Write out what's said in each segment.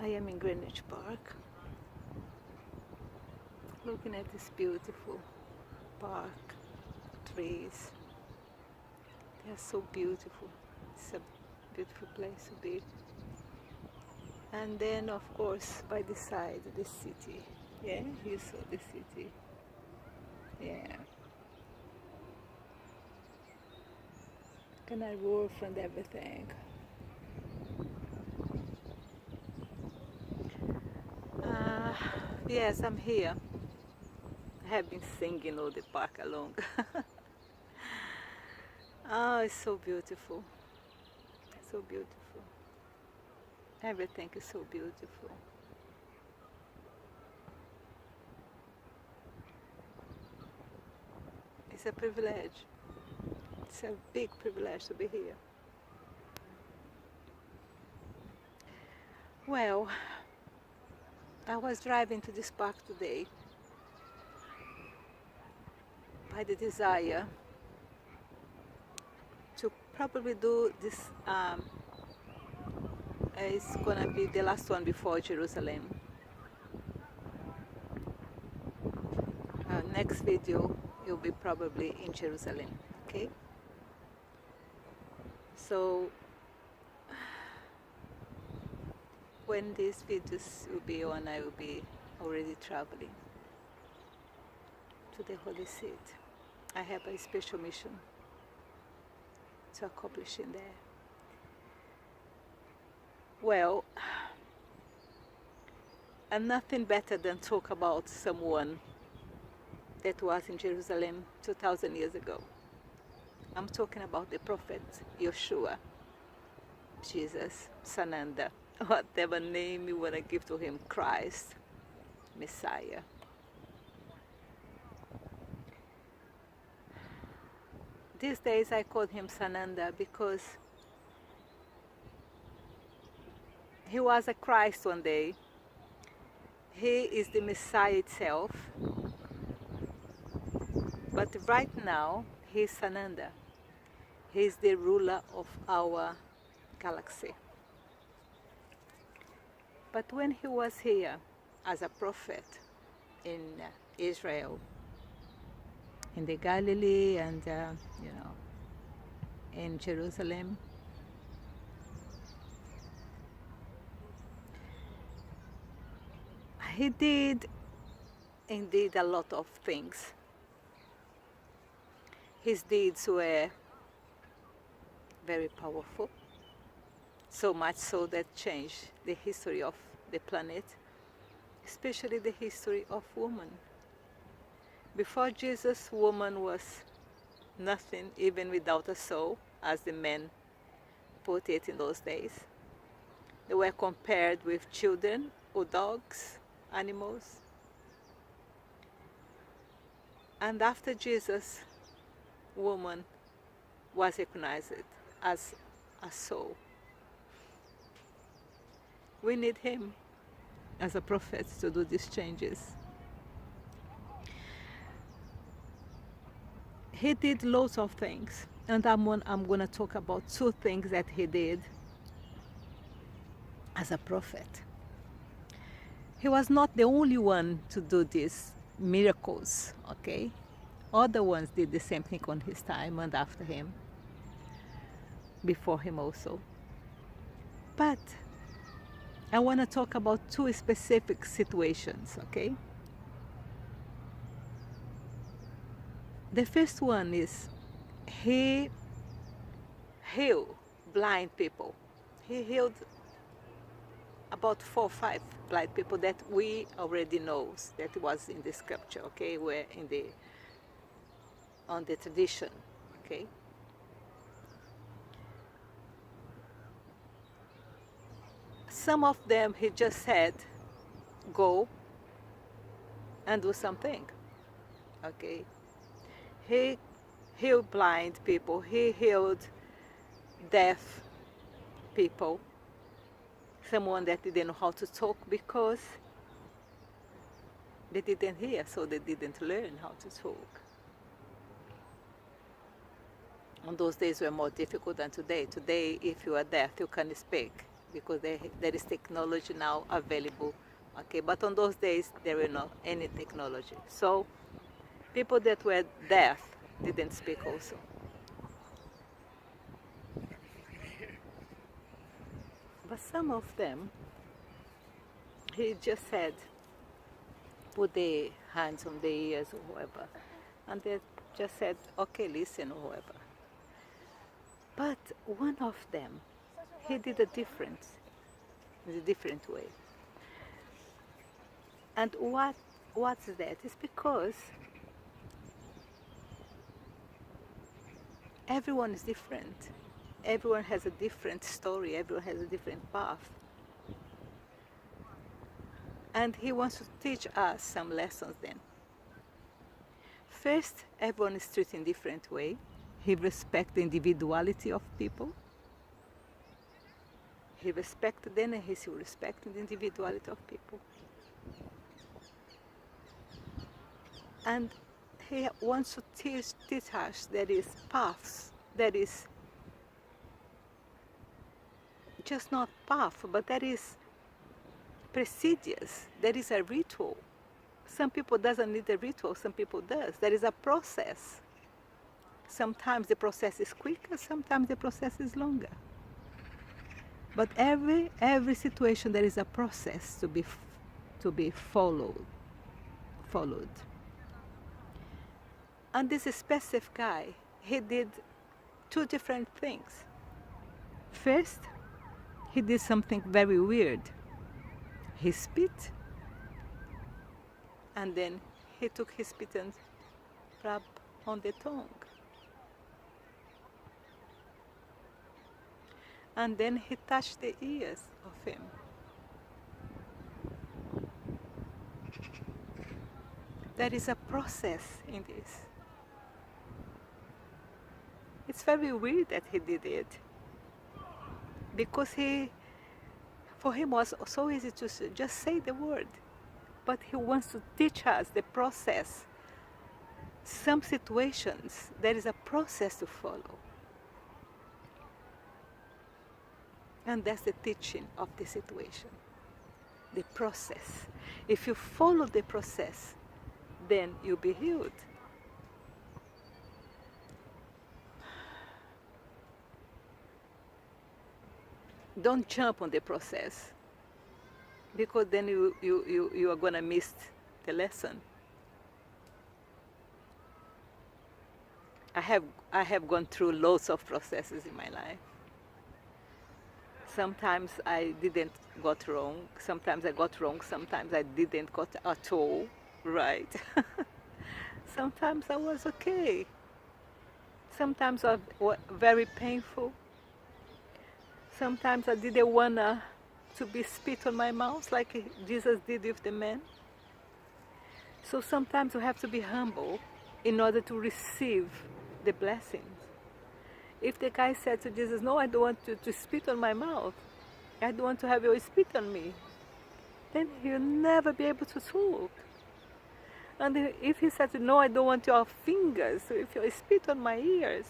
I am in Greenwich Park, looking at this beautiful park, trees. They are so beautiful. It's a beautiful place to be. And then, of course, by the side, the city. Yeah, you saw the city. Yeah. Canary Wharf and everything. Uh, yes, I'm here. I have been singing all the park along. Oh, it's so beautiful. So beautiful. Everything is so beautiful. It's a privilege. It's a big privilege to be here. Well, I was driving to this park today by the desire to probably do this. It's gonna be the last one before Jerusalem. Next video will be probably in Jerusalem. Okay. So when these videos will be on, I will be already traveling to the Holy Seat. I have a special mission to accomplish in there. Well, and nothing better than talk about someone that was in Jerusalem 2,000 years ago. I'm talking about the prophet Yeshua, Jesus, Sananda, whatever name you want to give to him, Christ, Messiah. These days I call him Sananda because he was a Christ one day. He is the Messiah itself. But right now, he is Sananda. He is the ruler of our galaxy. But when he was here as a prophet in Israel, in the Galilee and, in Jerusalem, he did indeed a lot of things. His deeds were very powerful, so much so that changed the history of the planet, especially the history of woman. Before Jesus, woman was nothing, even without a soul, as the men put it in those days. They were compared with children or dogs, animals. And after Jesus, woman was recognized as a soul. We need him as a prophet to do these changes. He did lots of things, and I'm going to talk about two things that he did as a prophet. He was not the only one to do these miracles, okay? Other ones did the same thing on his time and after him, before him also. But I want to talk about two specific situations, okay? The first one is he healed blind people. He healed about 4 or 5 blind people that we already know that was in the scripture, okay? We're on the tradition, okay? Some of them he just said, go and do something, okay? He healed blind people, he healed deaf people, someone that didn't know how to talk because they didn't hear, so they didn't learn how to talk. And those days were more difficult than today. Today, if you are deaf, you can speak. because there is technology now available. Okay, but on those days there were not any technology. So people that were deaf didn't speak also. But some of them, he just said, put the hands on the ears or whoever. And they just said, okay, listen or whoever. But one of them, he did a difference, in a different way. And what's that? It's because everyone is different. Everyone has a different story, everyone has a different path. And he wants to teach us some lessons then. First, everyone is treated in a different way. He respects the individuality of people. He respects them and he still respects the individuality of people. And he wants to teach us there is paths, there is just not path, but there is procedures, there is a ritual. Some people doesn't need a ritual, some people does. There is a process. Sometimes the process is quicker, sometimes the process is longer. But every situation there is a process to be followed. And this specific guy, he did two different things. First, he did something very weird. He spit, and then he took his spit and rubbed on the tongue. And then he touched the ears of him. There is a process in this. It's very weird that he did it, because for him was so easy to just say the word, but he wants to teach us the process. Some situations, there is a process to follow. And that's the teaching of the situation, the process. If you follow the process, then you'll be healed. Don't jump on the process, because then you are going to miss the lesson. I have gone through lots of processes in my life. Sometimes I didn't got wrong, sometimes I got wrong, sometimes I didn't got at all right. Sometimes I was okay. Sometimes I was very painful. Sometimes I didn't want to be spit on my mouth like Jesus did with the man. So sometimes you have to be humble in order to receive the blessings. If the guy said to Jesus, no, I don't want you to spit on my mouth, I don't want to have you spit on me, then he'll never be able to talk. And if he said, no, I don't want your fingers, so if you spit on my ears,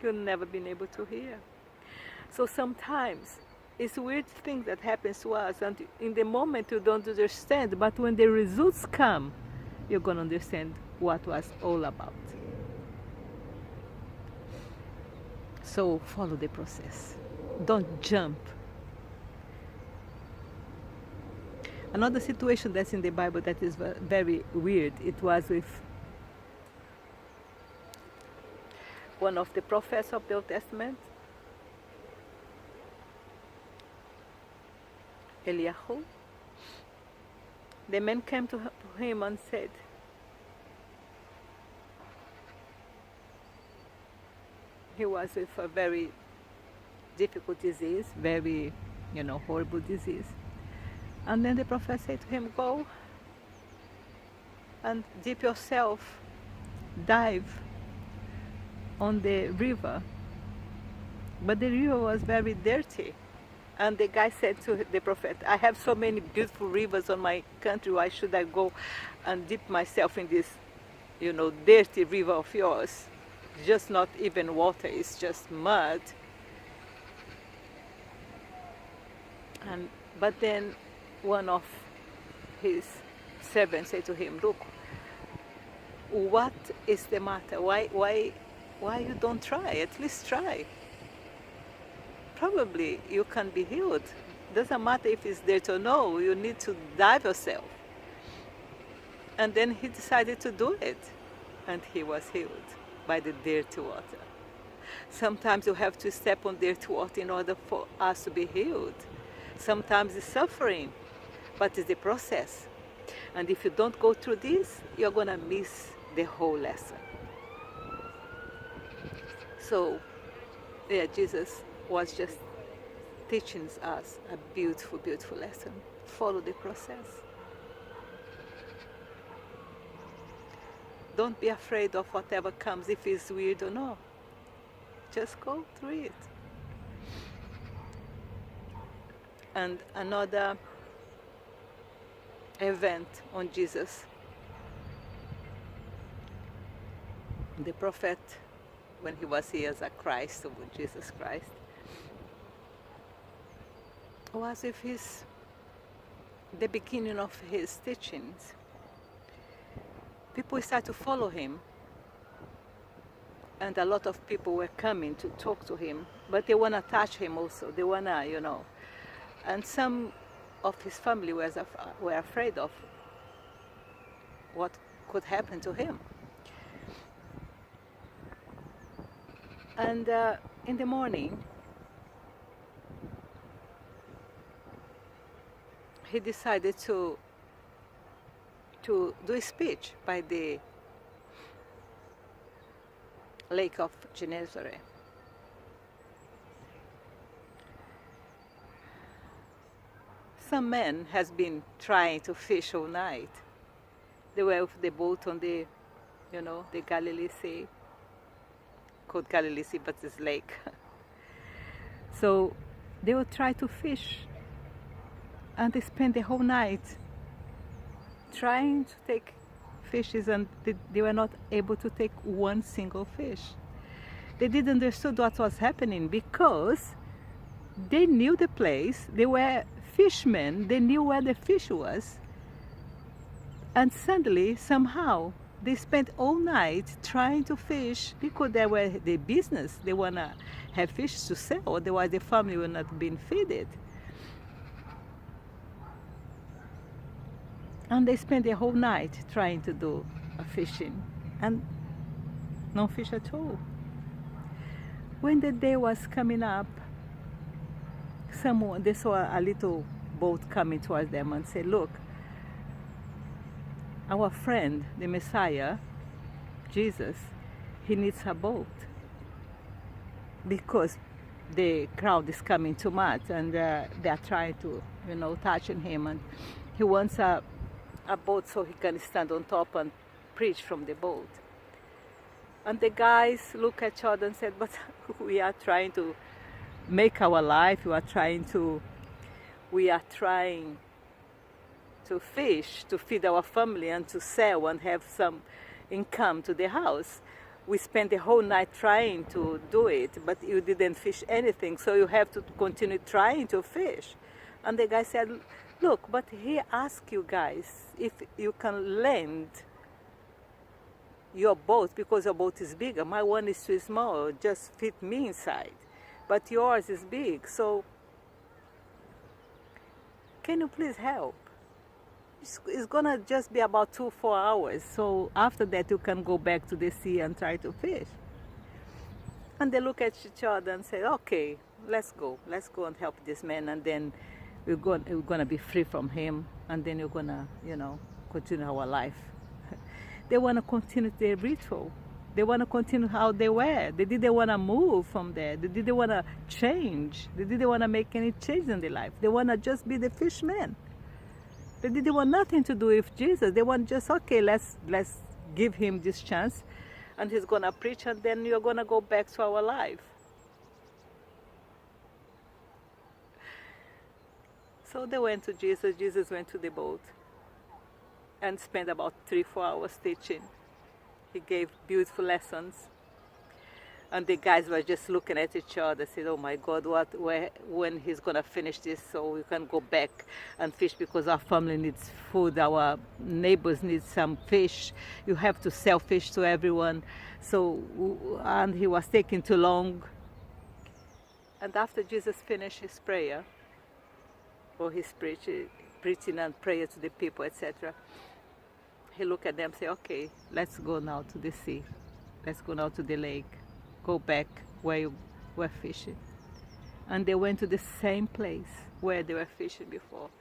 you'll never be able to hear. So sometimes it's weird thing that happens to us, and in the moment you don't understand, but when the results come, you're going to understand what was all about. So follow the process. Don't jump. Another situation that's in the Bible that is very weird, it was with one of the prophets of the Old Testament, Eliyahu. The man came to him and said, he was with a very difficult disease, very, horrible disease. And then the prophet said to him, go and dip yourself, dive on the river. But the river was very dirty. And the guy said to the prophet, I have so many beautiful rivers on my country, why should I go and dip myself in this, dirty river of yours? Just not even water, it's just mud. And but then one of his servants said to him, "Look, what is the matter? Why you don't try? At least try. Probably you can be healed. Doesn't matter if it's there or no. You need to dive yourself." And then he decided to do it, and he was healed by the dirty water. Sometimes you have to step on dirty water in order for us to be healed. Sometimes it's suffering, but it's the process. And if you don't go through this, you're going to miss the whole lesson. So, yeah, Jesus was just teaching us a beautiful, beautiful lesson. Follow the process. Don't be afraid of whatever comes, if it's weird or not. Just go through it. And another event on Jesus. The prophet, when he was here as a Christ, with Jesus Christ, was with the beginning of his teachings. People started to follow him, and a lot of people were coming to talk to him, but they want to touch him also. They want to, and some of his family were afraid of what could happen to him. And in the morning, he decided to do a speech by the lake of Nazareth. Some men has been trying to fish all night. They were with the boat on the Galilee Sea, called Galilee Sea, but it's lake. So they would try to fish, and they spent the whole night trying to take fishes, and they were not able to take one single fish. They didn't understand what was happening because they knew the place. They were fishermen. They knew where the fish was. And suddenly, somehow, they spent all night trying to fish because they were the business. They want to have fish to sell, otherwise the family will not be fed. And they spent the whole night trying to do a fishing, and no fish at all. When the day was coming up, they saw a little boat coming towards them and said, "Look, our friend, the Messiah, Jesus, he needs a boat because the crowd is coming too much, and they are trying to, touching him, and he wants a boat so he can stand on top and preach from the boat." And the guys look at each other and said, "But we are trying to make our life. We are trying to fish, to feed our family and to sell and have some income to the house. We spent the whole night trying to do it, but you didn't fish anything, so you have to continue trying to fish." And the guy said, "Look, but he asked you guys if you can lend your boat because your boat is bigger. My one is too small, just fit me inside. But yours is big, so can you please help? It's gonna just be about 2-4 hours, so after that you can go back to the sea and try to fish." And they look at each other and say, "Okay, let's go and help this man, and then we're gonna be free from him, and then we're gonna, continue our life." They want to continue their ritual. They want to continue how they were. They didn't want to move from there. They didn't want to change. They didn't want to make any change in their life. They want to just be the fishermen. They didn't want nothing to do with Jesus. They want just, okay, let's give him this chance, and he's going to preach, and then you're going to go back to our life. So they went to Jesus. Jesus went to the boat and spent about 3-4 hours teaching. He gave beautiful lessons. And the guys were just looking at each other, said, "Oh my God, when he's gonna finish this, so we can go back and fish because our family needs food, our neighbors need some fish. You have to sell fish to everyone." So, and he was taking too long. And after Jesus finished his prayer, or his preaching and prayer to the people, etc., he looked at them and said, "Okay, let's go now to the sea. Let's go now to the lake. Go back where you were fishing." And they went to the same place where they were fishing before.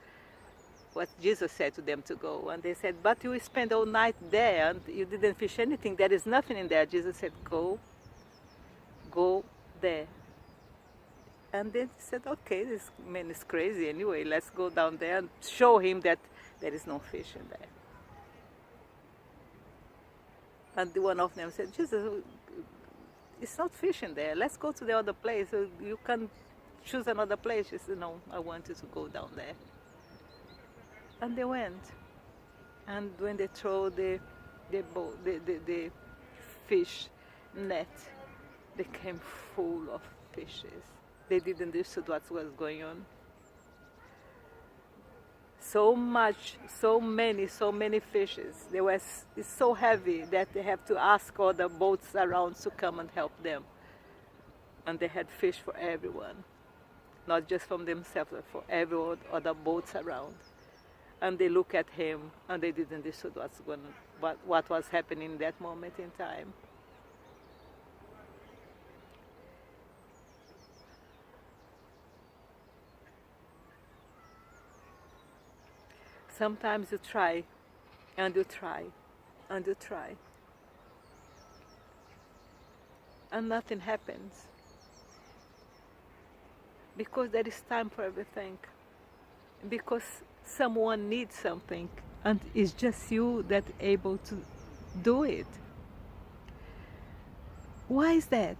What Jesus said to them to go. And they said, "But you spent all night there and you didn't fish anything. There is nothing in there." Jesus said, Go there." And they said, "Okay, this man is crazy anyway. Let's go down there and show him that there is no fish in there." And one of them said, "Jesus, it's not fish in there. Let's go to the other place. You can choose another place." He said, "No, I want you to go down there." And they went. And when they throw the fish net, they came full of fishes. They didn't understand what was going on. So much, so many fishes. It's so heavy that they have to ask all the boats around to come and help them. And they had fish for everyone, not just from themselves, but for every other boats around. And they look at him, and they didn't understand what was happening in that moment in time. Sometimes you try, and you try, and you try, and nothing happens. Because there is time for everything. Because someone needs something, and it's just you that able to do it. Why is that?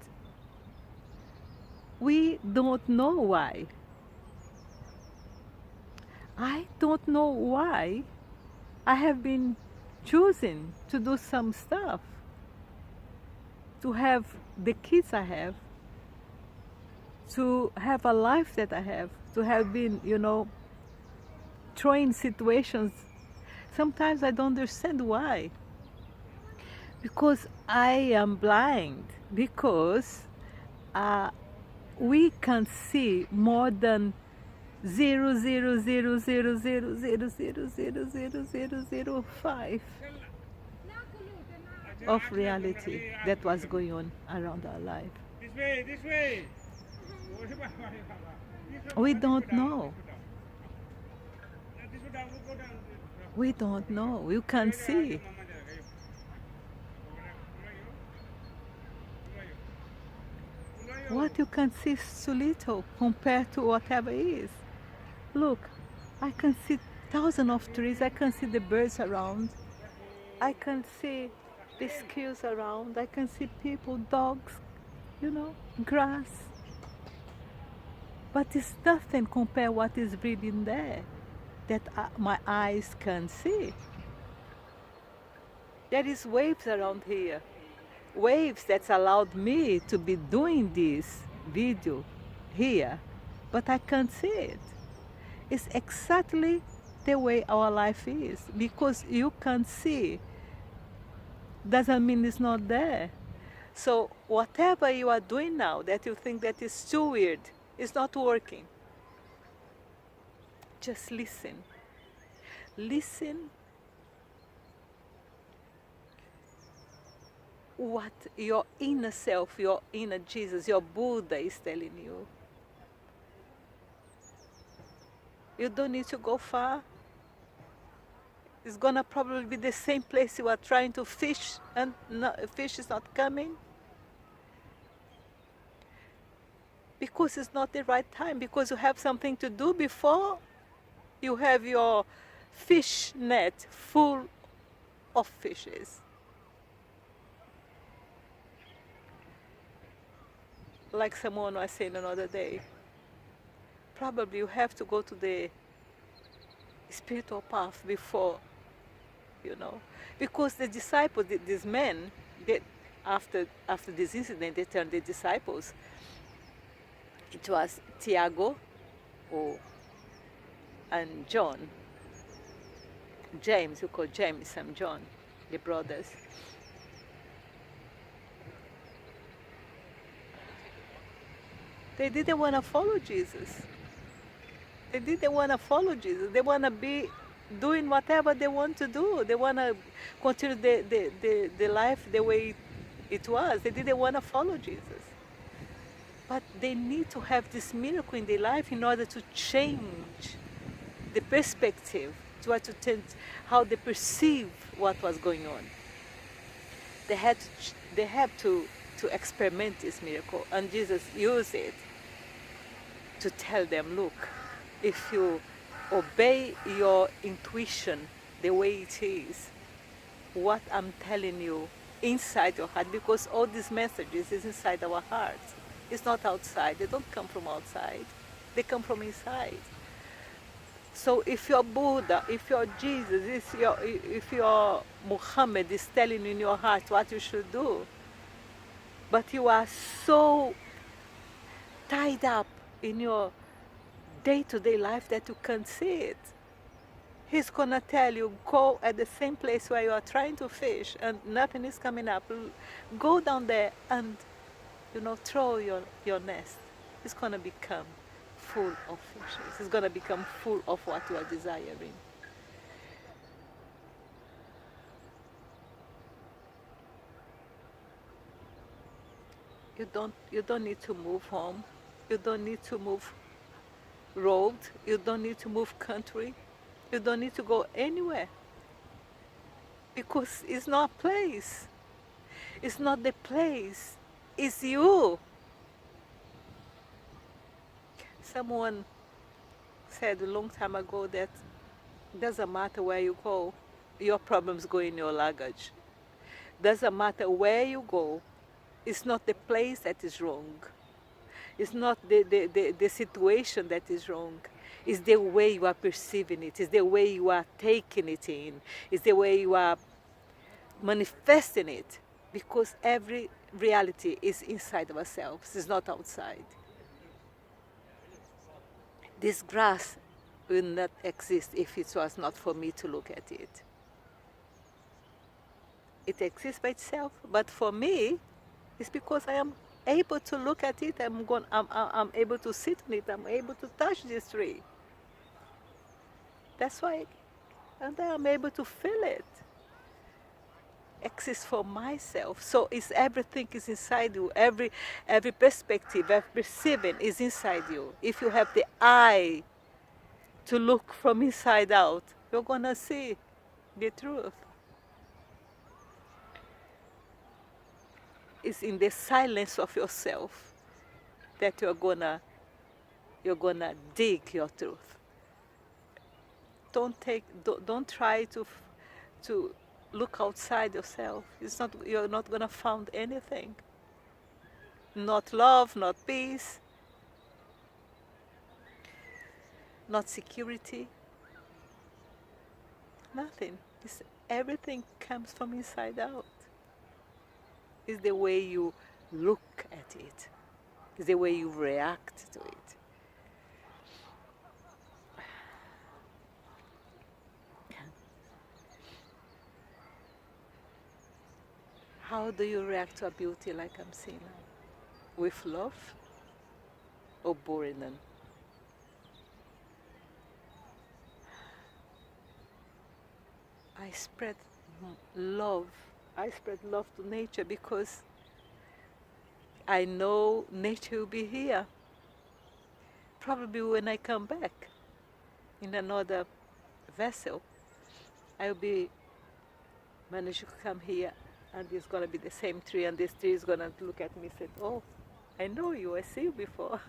We don't know why. I don't know why I have been choosing to do some stuff, to have the kids I have, to have a life that I have, to have been, thrown situations. Sometimes I don't understand why. Because I am blind, because we can see more than 0.00000000005 of reality that was going on around our life. This way. We don't know. We don't know. You can't see. What you can see is so little compared to whatever is. Look, I can see thousands of trees. I can see the birds around. I can see the skills around. I can see people, dogs, grass. But it's nothing compared what is breathing there that my eyes can see. There is waves around here. Waves that's allowed me to be doing this video here, but I can't see it. It's exactly the way our life is. Because you can't see doesn't mean it's not there. So whatever you are doing now that you think that is too weird, it's not working. Just listen. Listen what your inner self, your inner Jesus, your Buddha is telling you. You don't need to go far. It's gonna probably be the same place you are trying to fish and fish is not coming. Because it's not the right time, because you have something to do before you have your fish net full of fishes. Like someone was saying another day, probably you have to go to the spiritual path before, because the disciples, these men, after this incident, they turned the disciples. It was Tiago and John. James, who called James and John, the brothers. They didn't want to follow Jesus. They didn't want to follow Jesus. They want to be doing whatever they want to do. They want to continue the life the way it was. They didn't want to follow Jesus. But they need to have this miracle in their life in order to change the perspective, to change how they perceive what was going on. They had to experiment this miracle, and Jesus used it to tell them, look, if you obey your intuition the way it is, what I'm telling you inside your heart, because all these messages is inside our hearts. It's not outside. They don't come from outside. They come from inside. So if you're Buddha, if you're Jesus, if you're Muhammad is telling you in your heart what you should do, but you are so tied up in your day-to-day life that you can't see it, he's gonna tell you, go at the same place where you are trying to fish and nothing is coming up. Go down there and, throw your nest. It's gonna become full of fishes. It's gonna become full of what you are desiring. You don't need to move home. You don't need to move road. You don't need to move country. You don't need to go anywhere. Because it's not a place. It's not the place. It's you. Someone said a long time ago that it doesn't matter where you go, your problems go in your luggage. Doesn't matter where you go, it's not the place that is wrong. It's not the situation that is wrong. It's the way you are perceiving it. It's the way you are taking it in. It's the way you are manifesting it. Because every reality is inside of ourselves. It's not outside. This grass will not exist if it was not for me to look at it. It exists by itself, but for me, it's because I am able to look at it. I'm able to sit on it. I'm able to touch this tree. That's why, and then I'm able to feel it. Exists for myself. So everything is inside you. Every perspective, every perceiving is inside you. If you have the eye to look from inside out, you're gonna see the truth. It's in the silence of yourself that you're gonna dig your truth. Don't try to look outside yourself. You're not gonna find anything. Not love, not peace, not security. Nothing. Everything comes from inside out. It's the way you look at it. It's the way you react to it. How do you react to a beauty like I'm seeing now? With love or boredom? I spread love. I spread love to nature because I know nature will be here. Probably when I come back in another vessel, I will be managed to come here, and it's going to be the same tree, and this tree is going to look at me and say, oh, I know you, I see you before.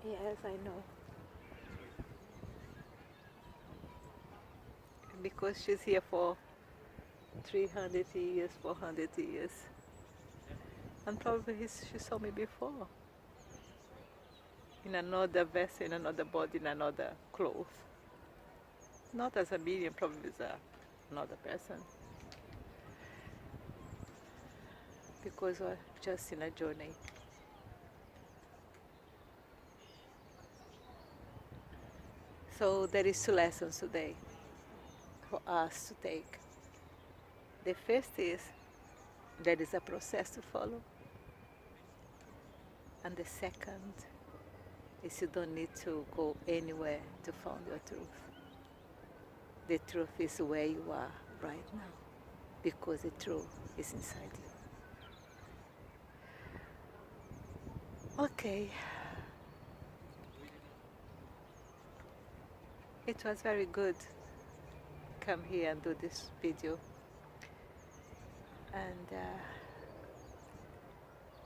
Yes, I know. Because she's here for 300 years, 400 years. And probably she saw me before. In another vessel, in another body, in another cloth. Not as a medium, probably as another person. because we're just in a journey. So there is 2 lessons today for us to take. The first is there is a process to follow. And the second is you don't need to go anywhere to find your truth. The truth is where you are right now, because the truth is inside you. Okay. It was very good come here and do this video. And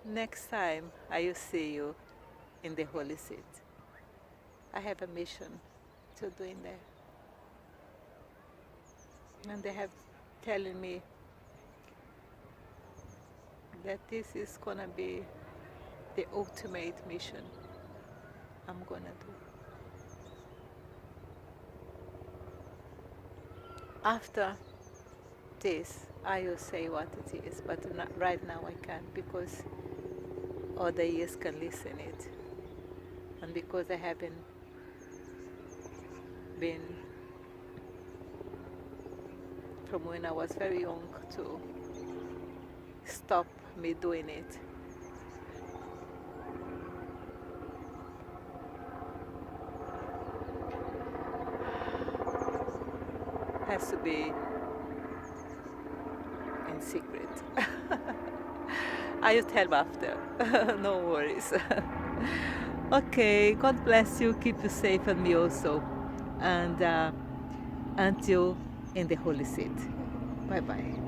next time I will see you in the Holy Seat. I have a mission to do in there. And they have telling me that this is gonna be the ultimate mission I'm gonna do. After this, I will say what it is, but not, right now I can't, because other ears can listen it. And because I haven't been from when I was very young to stop me doing it. Has to be in secret. I will tell after. No worries. Okay, God bless you, keep you safe, and me also. And until in the Holy Seat. Bye bye.